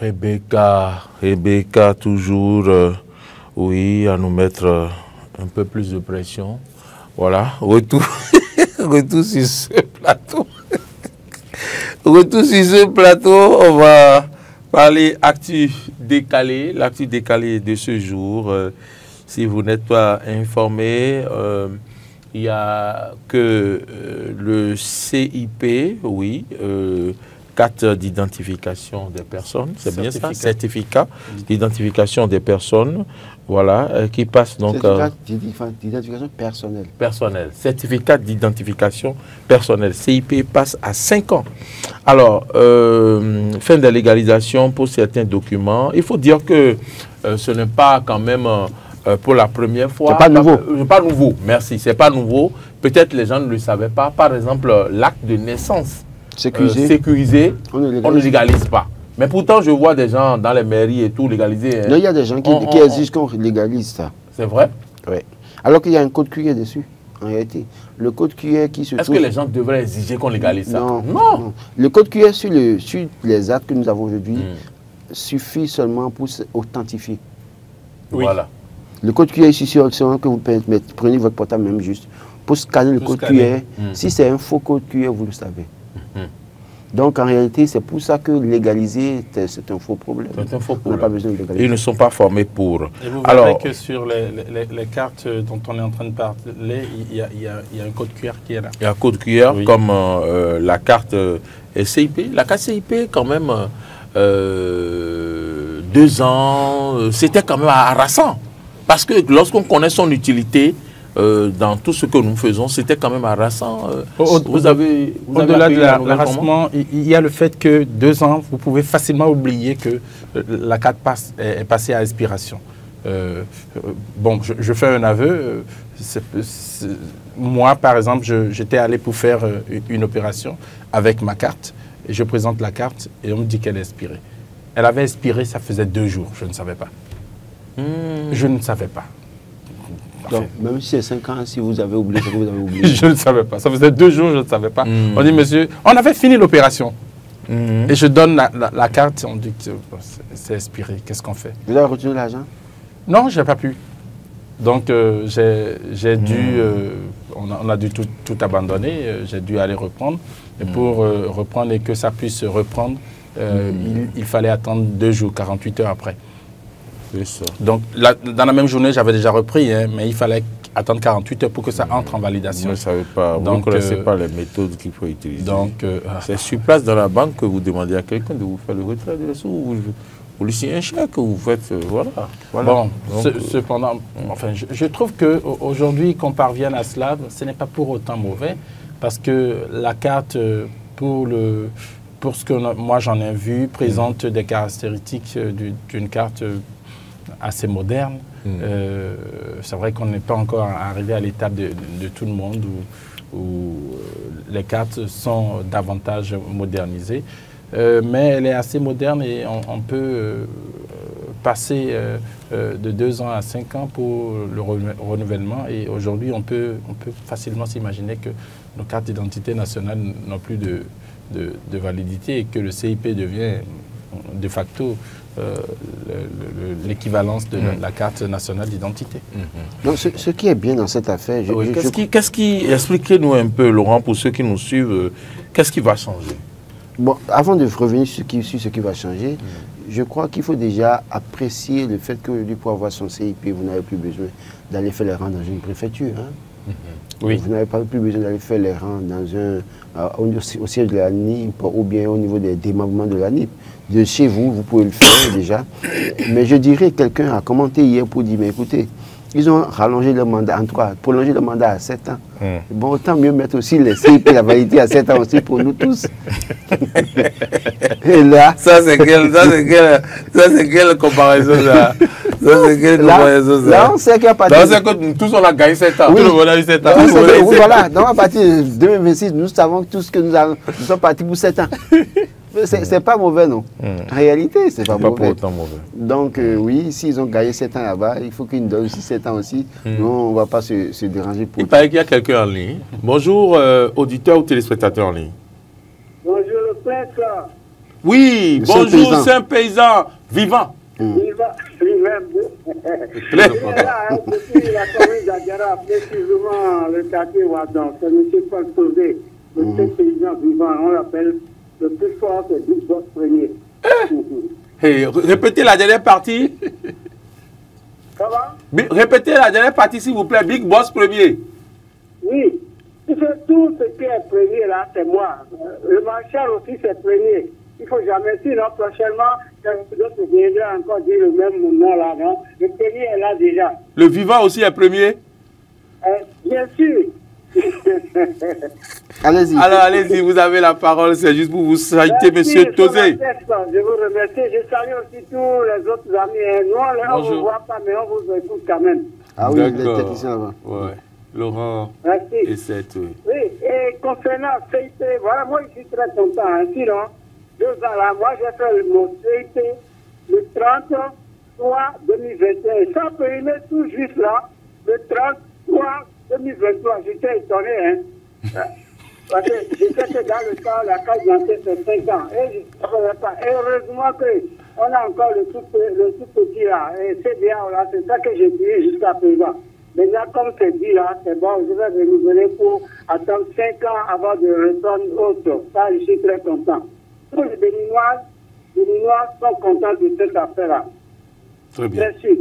Rebecca toujours, oui, à nous mettre un peu plus de pression. Voilà, retour, retour sur ce plateau. Retour sur ce plateau, on va parler actu décalé, l'actu décalé de ce jour. Si vous n'êtes pas informé, il n'y a que le CIP, oui, carte d'identification des personnes, c'est bien ça, certificat d'identification des personnes, voilà, qui passe donc... Certificat d'identification personnelle. Personnelle, certificat d'identification personnelle, CIP passe à 5 ans. Alors, fin de légalisation pour certains documents, il faut dire que ce n'est pas quand même... pour la première fois. C'est pas nouveau. Pas nouveau, merci. C'est pas nouveau. Peut-être les gens ne le savaient pas. Par exemple, l'acte de naissance sécurisé, on ne légalise pas. Mais pourtant, je vois des gens dans les mairies et tout légaliser. Hein. Non, il y a des gens qui exigent qu'on légalise ça. C'est vrai? Oui. Alors qu'il y a un code QR dessus, en réalité. Le code QR qui se trouve... Est-ce que les gens devraient exiger qu'on légalise ça? Non. Non. Le code QR sur les actes que nous avons aujourd'hui suffit seulement pour s'authentifier. Oui. Voilà. Le code QR ici, c'est que vous prenez votre portable même juste pour scanner le code QR. Si c'est un faux code QR, vous le savez. Donc en réalité, c'est pour ça que légaliser, c'est un faux problème. C'est un faux problème. On n'a pas besoin de légaliser. Ils ne sont pas formés pour. Et vous verrez que sur les cartes dont on est en train de parler, il y a un code QR qui est là. Il y a un code QR comme la carte CIP. La carte CIP, quand même, 2 ans, c'était quand même harassant. Parce que lorsqu'on connaît son utilité dans tout ce que nous faisons, c'était quand même harassant. Au-delà de l'harassement, il y a le fait que 2 ans, vous pouvez facilement oublier que la carte est passée à expiration. Bon, je fais un aveu. Moi, par exemple, j'étais allé pour faire une opération avec ma carte. Et je présente la carte et on me dit qu'elle est expirée. Elle avait expiré, ça faisait 2 jours, je ne savais pas. Je ne savais pas. Donc, même si c'est 5 ans, si vous avez oublié ce que vous avez oublié. Je ne savais pas. Ça faisait 2 jours, je ne savais pas. On dit, monsieur, on avait fini l'opération. Et je donne la carte, on dit que c'est expiré. Qu'est-ce qu'on fait? Vous avez retenu l'argent? Non, je n'ai pas pu. Donc, j'ai dû, on a dû tout abandonner. J'ai dû aller reprendre. Et pour reprendre et que ça puisse reprendre, il fallait attendre 2 jours, 48 heures après. Ça. Donc, dans la même journée, j'avais déjà repris, hein, mais il fallait attendre 48 heures pour que ça entre en validation. Vous ne savez pas, vous ne connaissez pas les méthodes qu'il faut utiliser. Donc, c'est sur place dans la banque que vous demandez à quelqu'un de vous faire le retrait de sous, vous lui signez un chèque, vous faites, voilà. Bon, cependant, enfin, je trouve qu'aujourd'hui, qu'on parvienne à cela, ce n'est pas pour autant mauvais, parce que la carte, pour ce que moi j'en ai vu, présente des caractéristiques d'une carte assez moderne. C'est vrai qu'on n'est pas encore arrivé à l'étape de tout le monde où les cartes sont davantage modernisées. Mais elle est assez moderne et on peut passer de 2 ans à 5 ans pour le renouvellement. Et aujourd'hui, on peut facilement s'imaginer que nos cartes d'identité nationale n'ont plus de validité et que le CIP devient de facto l'équivalence de la carte nationale d'identité. Donc, ce qui est bien dans cette affaire... Qu'est-ce qui expliquez-nous un peu, Laurent, pour ceux qui nous suivent, qu'est-ce qui va changer? Bon, avant de revenir sur ce qui va changer, je crois qu'il faut déjà apprécier le fait qu'aujourd'hui, pour avoir son CIP, vous n'avez plus besoin d'aller faire les rangs dans une préfecture. Hein. Oui. Vous n'avez pas plus besoin d'aller faire les rangs au siège de la NIP ou bien au niveau des démembrements de la NIP. De chez vous, vous pouvez le faire déjà. Mais je dirais, quelqu'un a commenté hier pour dire, mais écoutez, ils ont rallongé le mandat, en tout cas, prolongé le mandat à 7 ans. Bon, autant mieux mettre aussi les CIP, la validité à 7 ans aussi pour nous tous. Et là... Ça, c'est quelle comparaison, là? Là, on sait qu'il n'y a pas de... Là, on sait que tous, on a gagné 7 ans. Oui. Tout le monde a eu 7 ans. Voilà, donc à partir de 2026, nous savons que tout ce que nous sommes partis pour 7 ans. C'est pas mauvais, non. En réalité, c'est pas mauvais. Pas pour autant mauvais. Donc, oui, s'ils ont gagné 7 ans là-bas, il faut qu'ils nous donnent aussi 7 ans aussi. Nous, on ne va pas se déranger pour... Il paraît qu'il y a quelqu'un en ligne. Bonjour, auditeur ou téléspectateur en ligne. Bonjour le prêtre. Oui, bonjour, c'est un paysan vivant. Vivant. Il est là, depuis la commune d'Adiara, précisément le quartier Wadon. C'est M. Paul Sauvé, le seul paysan vivant. On l'appelle le plus fort, c'est Big Boss Premier. Hey, répétez la dernière partie. Comment? Répétez la dernière partie, s'il vous plaît. Big Boss Premier. Oui. Tout ce qui est premier là, c'est moi. Le marchal aussi, c'est premier. Il ne faut jamais, sinon prochainement, d'autres viendront encore dire le même nom là, non? Le premier est là déjà. Le vivant aussi est premier? Bien sûr. Allez-y. Alors, allez-y, vous avez la parole. C'est juste pour vous saluer, M. Tosé. Je vous remercie. Je salue aussi tous les autres amis. Nous, on ne vous voit pas, mais on vous écoute quand même. Ah oui, les techniciens là-bas. Ouais. Laurent. Merci. Et c'est tout. Oui, et concernant CIP, voilà, moi je suis très content. Hein. Sinon, 2 ans là, moi j'ai fait mon CIP le 30 2021. Ça peut y mettre tout juste là, le 30 2023. J'étais étonné, hein. Parce que je sais que dans le temps, la case d'entrée c'est 5 ans. Et je ne savais pas. Et heureusement qu'on a encore le tout petit là. Et c'est bien, là, c'est ça que j'ai dit jusqu'à présent. Maintenant, comme c'est dit là, c'est bon, je vais renouveler pour attendre 5 ans avant de retourner autre. Ça, je suis très content. Tous les Béninois sont contents de cette affaire-là. Très bien. Merci.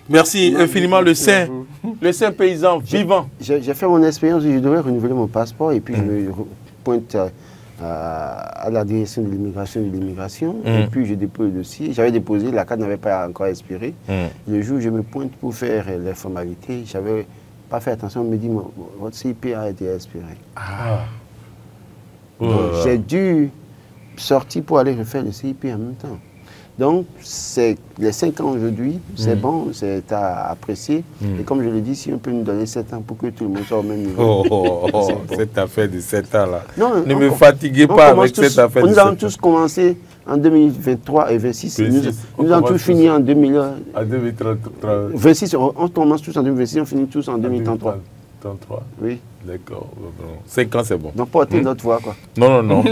Merci infiniment, le saint paysan vivant. J'ai fait mon expérience, je devais renouveler mon passeport et puis je me pointe à la direction de l'immigration et puis je dépose le dossier. J'avais déposé, la carte n'avait pas encore expiré. Le jour où je me pointe pour faire les formalités, je n'avais pas fait attention, on me dit votre CIP a été expiré. J'ai dû sortir pour aller refaire le CIP en même temps. Donc, c'est les 5 ans aujourd'hui, c'est bon, c'est à apprécier. Et comme je le dis, si on peut nous donner 7 ans pour que tout le monde soit au même niveau. Cette affaire de 7 ans là. Non, ne me fatiguez pas avec cette affaire de 7 ans. Nous avons tous commencé en 2023 et 2026. Nous avons tous fini en 2033. 26, on commence tous en 2026, on finit tous en 2033. 33. Oui. D'accord. 5 ans, c'est bon. Donc, portez notre voix, quoi. Non.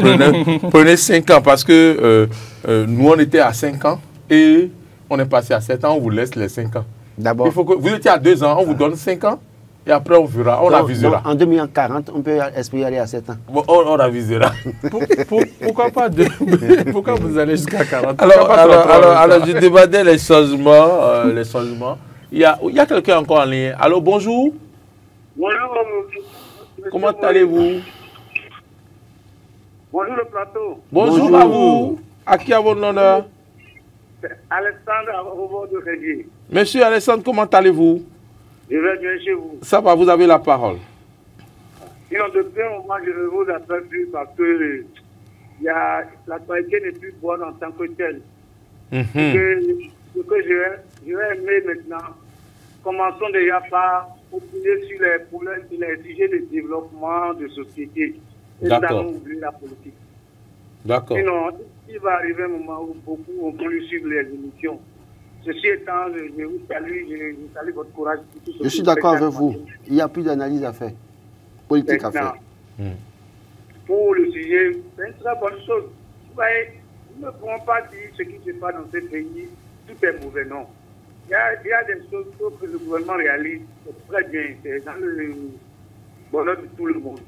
Prenez 5 ans parce que nous, on était à 5 ans et on est passé à 7 ans. On vous laisse les 5 ans. D'abord. Vous étiez à 2 ans, on vous donne 5 ans et après, on verra, on avisera. En 2040, on peut espérer aller à 7 ans. Bon, on avisera. Pourquoi pas Pourquoi vous allez jusqu'à 40 ans? Alors, je demandais les changements. Il y a quelqu'un encore en ligne. Allô, bonjour. Bonjour. Comment allez-vous? Bonjour le plateau. Bonjour à vous. À qui a votre honneur? Alexandre, au bord de Régie. Monsieur Alexandre, comment allez-vous? Je vais bien chez vous. Ça va, vous avez la parole. Sinon, depuis un moment, je ne vous appelle plus parce que la qualité n'est plus bonne en tant que telle. Ce que je vais aimer maintenant, commençons déjà par opiner sur les problèmes, les sujets de développement de société. Et ça nous oublie la politique. D'accord. Sinon, il va arriver un moment où beaucoup vont plus suivre les émissions. Ceci étant, je vous salue, je salue votre courage. Je suis d'accord avec vous. Il n'y a plus d'analyse à faire. Politique à faire. Pour le sujet, c'est une très bonne chose. Vous voyez, nous ne pouvons pas dire ce qui se passe dans ce pays, tout est mauvais, non. Il y a des choses que le gouvernement réalise, c'est très bien, c'est dans le bonheur de tout le monde.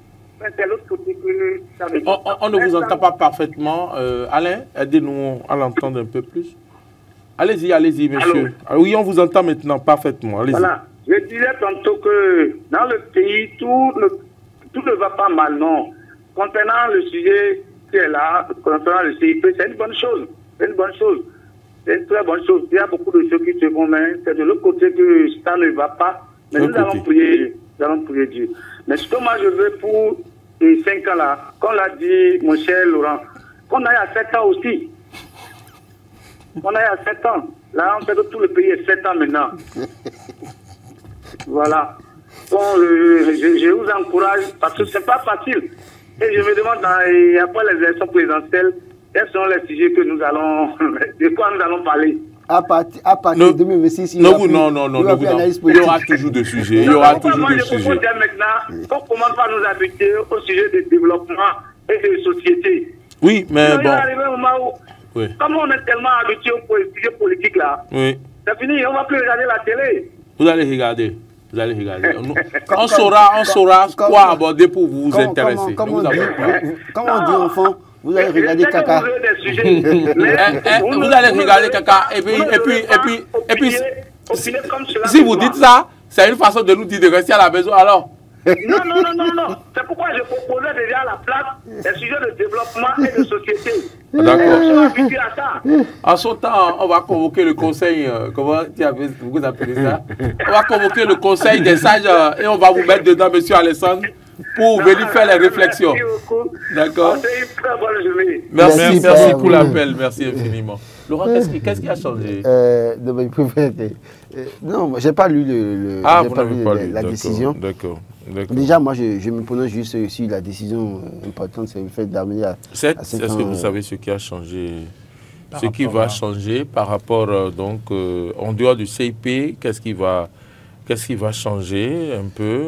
Mais c'est l'autre côté que ça veut dire. On ne vous entend pas parfaitement. Alain, aidez-nous à l'entendre un peu plus. Allez-y, monsieur. Oui, on vous entend maintenant parfaitement. Voilà. Je disais tantôt que dans le pays, tout ne va pas mal, non. Concernant le sujet qui est là, concernant le CIP, c'est une bonne chose. C'est une bonne chose. C'est une très bonne chose. Il y a beaucoup de choses qui se font, mais c'est de l'autre côté que ça ne va pas. Mais nous allons prier. Nous allons prier Dieu. Mais ce que moi je veux pour les 5 ans là, comme l'a dit mon cher Laurent, qu'on aille à 7 ans aussi. On aille à 7 ans. Là, on fait que tout le pays est 7 ans maintenant. Voilà. Bon, je vous encourage parce que ce n'est pas facile. Et je me demande, après les élections présidentielles, quels sont les sujets que nous allons, de quoi nous allons parler? À partir de 2026, il y aura toujours des sujets. Il y aura toujours des sujets. Maintenant, on commence par nous habituer au sujet de développement et de société. Oui, mais il bon. va arriver un moment où, Oui. comme on est tellement habitué au sujet politique là, Oui. c'est fini, on ne va plus regarder la télé. Vous allez regarder. Vous allez regarder. On saura quoi aborder pour vous intéresser. Comment on dit enfant, vous allez regarder caca. Vous allez regarder caca et puis si vous dites ça, c'est une façon de nous dire de rester à la maison alors. Non. C'est pourquoi je proposais déjà à la place des sujets de développement et de société. D'accord. On est habitué à ça. En ce temps, on va convoquer le conseil, comment vous appelez ça? On va convoquer le conseil des sages et on va vous mettre dedans, monsieur Alessandre, pour venir faire les réflexions. Merci beaucoup. D'accord. C'est une très bonne journée. Merci pour l'appel, merci infiniment. Laurent, qu'est-ce qui a changé? Non, je n'ai pas lu, la décision. D'accord. Déjà, moi, je me prononce juste sur la décision importante, c'est le fait d'amener à 5 ans. Est-ce que vous savez ce qui a changé, ce qui va changer par rapport, en dehors du CIP, qu'est-ce qui va changer un peu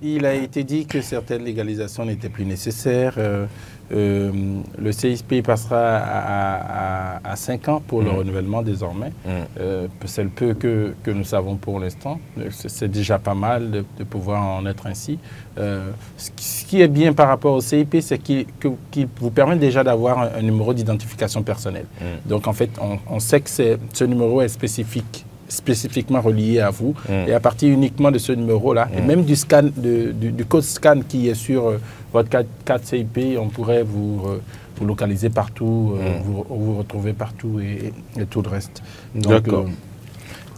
Il a été dit que certaines légalisations n'étaient plus nécessaires. Le CIP passera à 5 ans pour le renouvellement désormais. C'est le peu que nous savons pour l'instant. C'est déjà pas mal de pouvoir en être ainsi. Ce qui est bien par rapport au CIP, c'est qu'il vous permet déjà d'avoir un numéro d'identification personnelle. Donc en fait, on sait que ce numéro est spécifiquement relié à vous. Et à partir uniquement de ce numéro-là, et même du scan, du code scan qui est sur votre carte CIP, on pourrait vous localiser partout, vous retrouver partout et tout le reste. D'accord.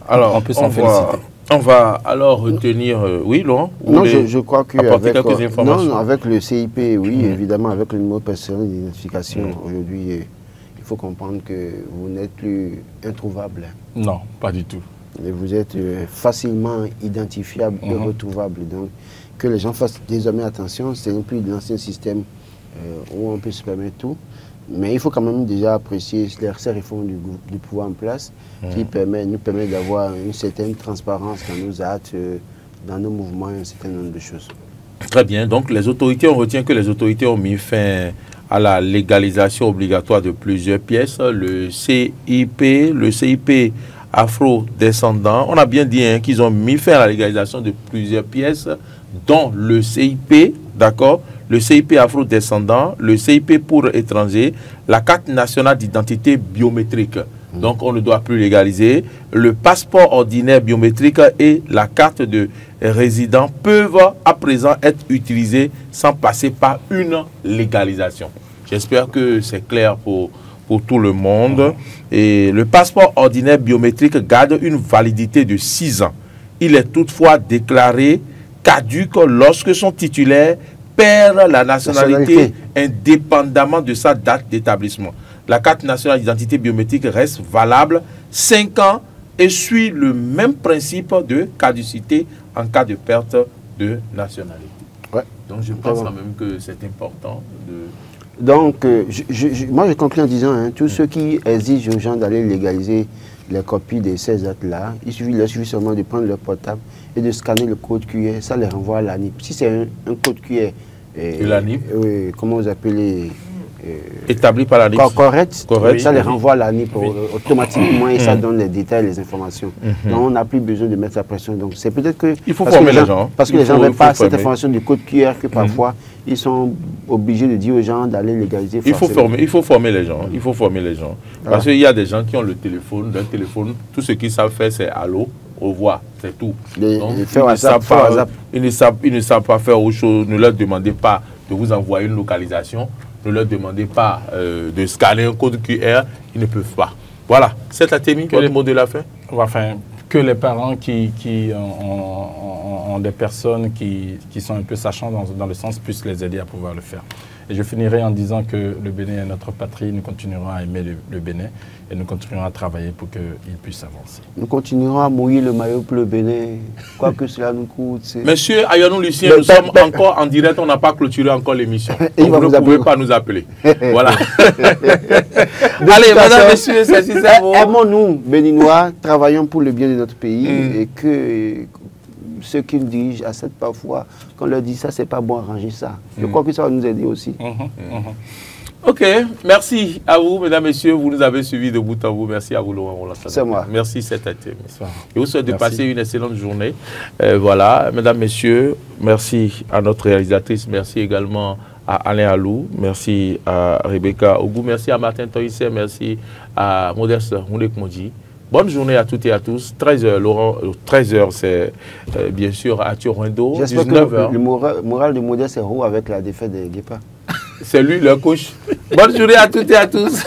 Alors, on peut s'en féliciter. On va alors retenir... oui, Laurent? Non, je crois qu'avec avec le CIP, oui, évidemment, avec le numéro personnel d'identification, aujourd'hui... Il faut comprendre que vous n'êtes plus introuvable. Non, pas du tout. Et vous êtes facilement identifiable et retrouvable. Donc, que les gens fassent désormais attention, ce n'est plus l'ancien système où on peut se permettre tout. Mais il faut quand même déjà apprécier ces réformes du pouvoir en place qui nous permet d'avoir une certaine transparence dans nos actes, dans nos mouvements et un certain nombre de choses. Très bien. Donc, les autorités, on retient que les autorités ont mis fin à la légalisation obligatoire de plusieurs pièces, le CIP afro-descendant. On a bien dit qu'ils ont mis fin à la légalisation de plusieurs pièces, dont le CIP, d'accord, le CIP afro-descendant, le CIP pour étrangers, la carte nationale d'identité biométrique. Donc, on ne doit plus légaliser. Le passeport ordinaire biométrique et la carte de résident peuvent à présent être utilisés sans passer par une légalisation. J'espère que c'est clair pour tout le monde. Et le passeport ordinaire biométrique garde une validité de 6 ans. Il est toutefois déclaré caduque lorsque son titulaire perd la nationalité indépendamment de sa date d'établissement. La carte nationale d'identité biométrique reste valable 5 ans et suit le même principe de caducité en cas de perte de nationalité. Ouais. Donc je pense quand même que c'est important de... Donc, moi je conclue en disant, tous ceux qui exigent aux gens d'aller légaliser les copies de ces actes-là, il suffit seulement de prendre leur portable et de scanner le code QR, ça les renvoie à l'ANIP. Si c'est un code QR, l'ANIP, comment vous appelez établi par l'ANIP, correct, ça les renvoie à l'ANIP automatiquement et ça donne les détails, les informations. Donc on n'a plus besoin de mettre la pression. Donc c'est peut-être que... Il faut former les gens. Parce que les gens n'avaient pas cette information du code QR que parfois ils sont obligés de dire aux gens d'aller légaliser. Il faut former les gens. Il faut former les gens. Parce qu'il y a des gens qui ont le téléphone, d'un téléphone, tout ce qu'ils savent faire c'est allô, au revoir, c'est tout. Donc, ils ne savent pas faire autre chose. Ne leur demandez pas de vous envoyer une localisation. Ne leur demandez pas de scanner un code QR. Ils ne peuvent pas. Voilà. C'est Atemi, quel est le mot de la fin? Enfin, que les parents qui ont des personnes qui sont un peu sachants dans le sens puissent les aider à pouvoir le faire. Et je finirai en disant que le Bénin est notre patrie, nous continuerons à aimer le Bénin et nous continuerons à travailler pour qu'il puisse avancer. Nous continuerons à mouiller le maillot pour le Bénin, quoi que cela nous coûte. Monsieur Ayanou Lucien, nous sommes encore en direct, on n'a pas clôturé encore l'émission. Vous ne pouvez pas nous appeler. Voilà. Allez, madame, messieurs, c'est ça. Aimons-nous, Béninois, travaillons pour le bien de notre pays et que ceux qui nous dirigent acceptent parfois qu'on leur dit ça, c'est pas bon, arranger ça. Je crois que ça va nous aider aussi. Ok, merci à vous, mesdames, messieurs. Vous nous avez suivis de bout en bout. Merci à vous, Laurent. C'est moi. Merci, cette émission. Je vous souhaite de passer une excellente journée. Voilà, mesdames, messieurs, merci à notre réalisatrice. Merci également à Alain Alou. Merci à Rebecca Ogou. Merci à Martin Toïsé. Merci à Modeste Moulek Mondi. Bonne journée à toutes et à tous. 13h, Laurent, 13h, c'est bien sûr à Turondo. J'espère que le moral de Modeste est haut avec la défaite des Guépards. C'est lui, le coach. Bonne journée à toutes et à tous.